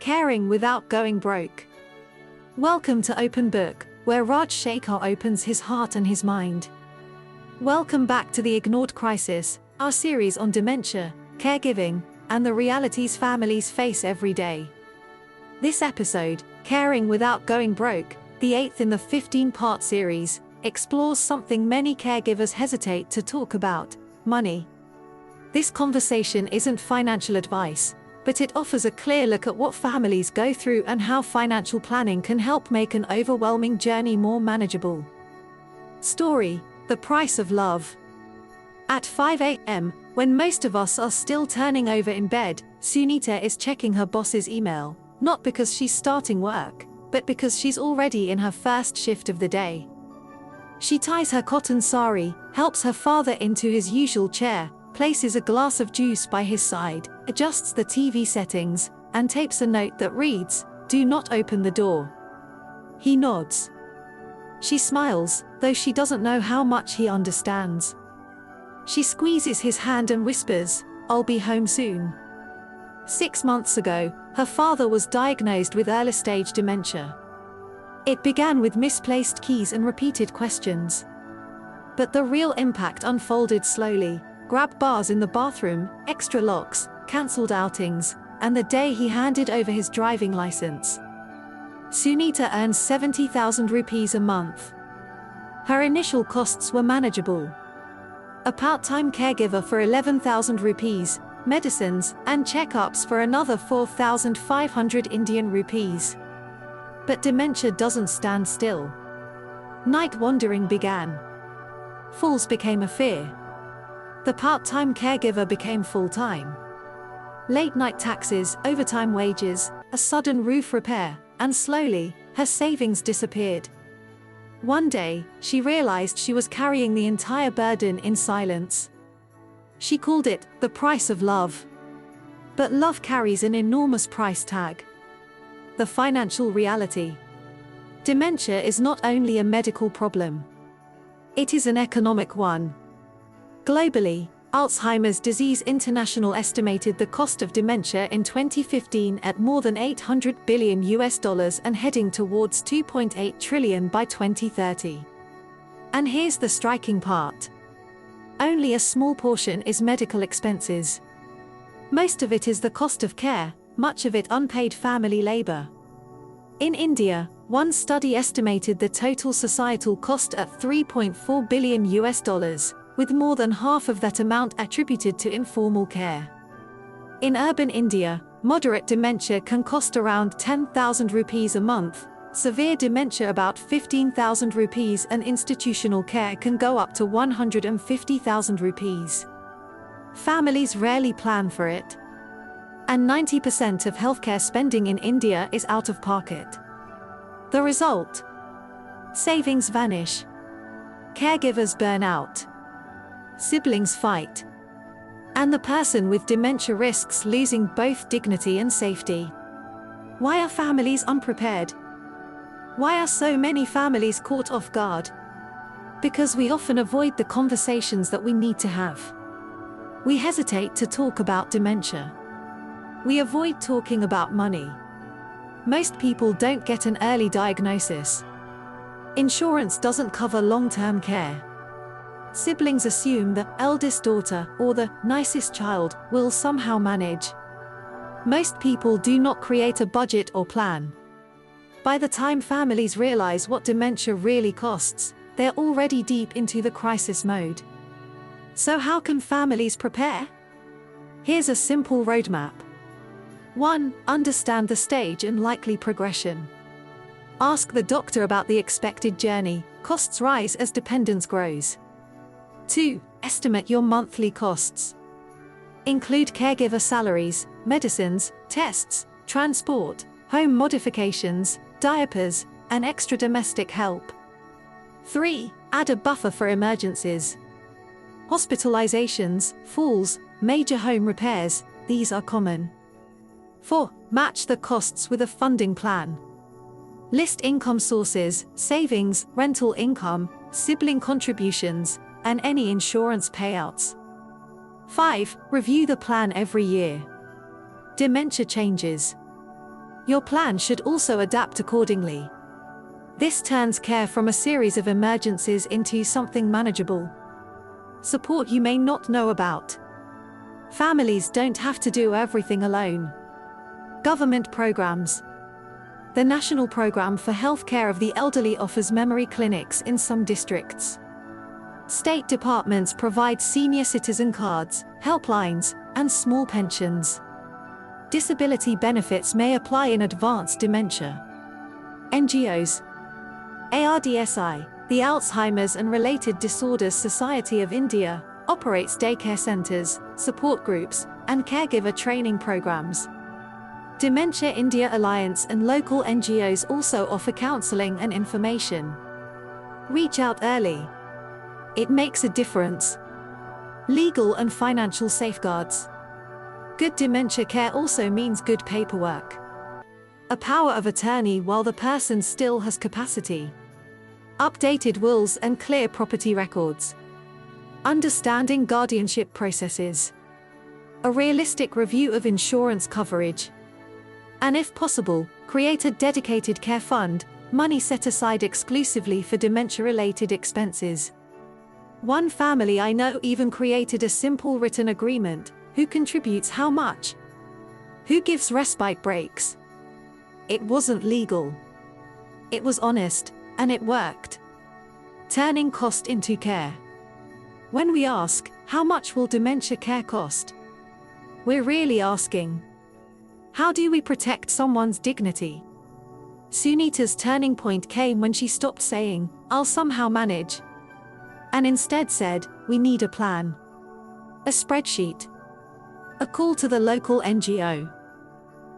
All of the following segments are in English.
Caring without going broke. Welcome to Open Book, where Raj Shekhar opens his heart and his mind. Welcome back to the Ignored Crisis, our series on dementia, caregiving, and the realities families face every day. This episode, Caring Without Going Broke, the 8th in the 15-part series, explores something many caregivers hesitate to talk about: money. This conversation isn't financial advice, but it offers a clear look at what families go through and how financial planning can help make an overwhelming journey more manageable. Story: The Price of Love. At 5 a.m., when most of us are still turning over in bed, Sunita is checking her boss's email, not because she's starting work, but because she's already in her first shift of the day. She ties her cotton sari, helps her father into his usual chair, places a glass of juice by his side, adjusts the TV settings, and tapes a note that reads, "Do not open the door." He nods. She smiles, though she doesn't know how much he understands. She squeezes his hand and whispers, "I'll be home soon." 6 months ago, her father was diagnosed with early-stage dementia. It began with misplaced keys and repeated questions. But the real impact unfolded slowly: grab bars in the bathroom, extra locks, cancelled outings, and the day he handed over his driving license. Sunita earns 70,000 rupees a month. Her initial costs were manageable. A part-time caregiver for 11,000 rupees, medicines and checkups for another 4,500 Indian rupees. But dementia doesn't stand still. Night wandering began. Falls became a fear. The part-time caregiver became full-time. Late-night taxes, overtime wages, a sudden roof repair, and slowly, her savings disappeared. One day, she realized she was carrying the entire burden in silence. She called it the price of love. But love carries an enormous price tag. The financial reality. Dementia is not only a medical problem. It is an economic one. Globally, Alzheimer's Disease International estimated the cost of dementia in 2015 at more than $800 billion and heading towards 2.8 trillion by 2030. And here's the striking part. Only a small portion is medical expenses. Most of it is the cost of care, much of it unpaid family labor. In India, one study estimated the total societal cost at $3.4 billion, with more than half of that amount attributed to informal care. In urban India, moderate dementia can cost around 10,000 rupees a month, severe dementia about 15,000 rupees, and institutional care can go up to 150,000 rupees. Families rarely plan for it. And 90% of healthcare spending in India is out of pocket. The result? Savings vanish. Caregivers burn out. Siblings fight. And the person with dementia risks losing both dignity and safety. Why are families unprepared? Why are so many families caught off guard? Because we often avoid the conversations that we need to have. We hesitate to talk about dementia. We avoid talking about money. Most people don't get an early diagnosis. Insurance doesn't cover long-term care. Siblings assume the eldest daughter or the nicest child will somehow manage. Most people do not create a budget or plan. By the time families realize what dementia really costs, they're already deep into the crisis mode. So how can families prepare? Here's a simple roadmap. 1. Understand the stage and likely progression. Ask the doctor about the expected journey. Costs rise as dependence grows. 2. Estimate your monthly costs. Include caregiver salaries, medicines, tests, transport, home modifications, diapers, and extra domestic help. 3. Add a buffer for emergencies. Hospitalizations, falls, major home repairs, these are common. 4. Match the costs with a funding plan. List income sources, savings, rental income, sibling contributions, and any insurance payouts. 5. Review the plan every year. Dementia changes. Your plan should also adapt accordingly. This turns care from a series of emergencies into something manageable. Support you may not know about. Families don't have to do everything alone. Government programs. The National Program for Healthcare of the Elderly offers memory clinics in some districts. State departments provide senior citizen cards, helplines, and small pensions. Disability benefits may apply in advanced dementia. NGOs. ARDSI, the Alzheimer's and Related Disorders Society of India, operates daycare centers, support groups, and caregiver training programs. Dementia India Alliance and local NGOs also offer counseling and information. Reach out early. It makes a difference. Legal and financial safeguards. Good dementia care also means good paperwork. A power of attorney while the person still has capacity. Updated wills and clear property records. Understanding guardianship processes. A realistic review of insurance coverage. And if possible, create a dedicated care fund, money set aside exclusively for dementia-related expenses. One family I know even created a simple written agreement: who contributes how much? Who gives respite breaks? It wasn't legal. It was honest, and it worked. Turning cost into care. When we ask, how much will dementia care cost? We're really asking, how do we protect someone's dignity? Sunita's turning point came when she stopped saying, "I'll somehow manage," and instead said, "We need a plan." A spreadsheet. A call to the local NGO.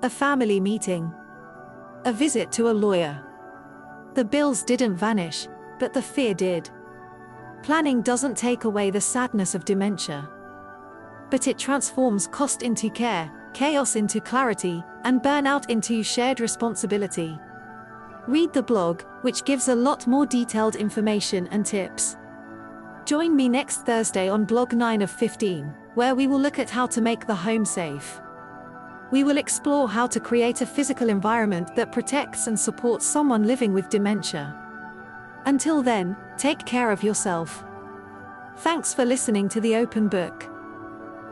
A family meeting. A visit to a lawyer. The bills didn't vanish, but the fear did. Planning doesn't take away the sadness of dementia, but it transforms cost into care, chaos into clarity, and burnout into shared responsibility. Read the blog, which gives a lot more detailed information and tips. Join me next Thursday on blog 9 of 15, where we will look at how to make the home safe. We will explore how to create a physical environment that protects and supports someone living with dementia. Until then, take care of yourself. Thanks for listening to The Open Book.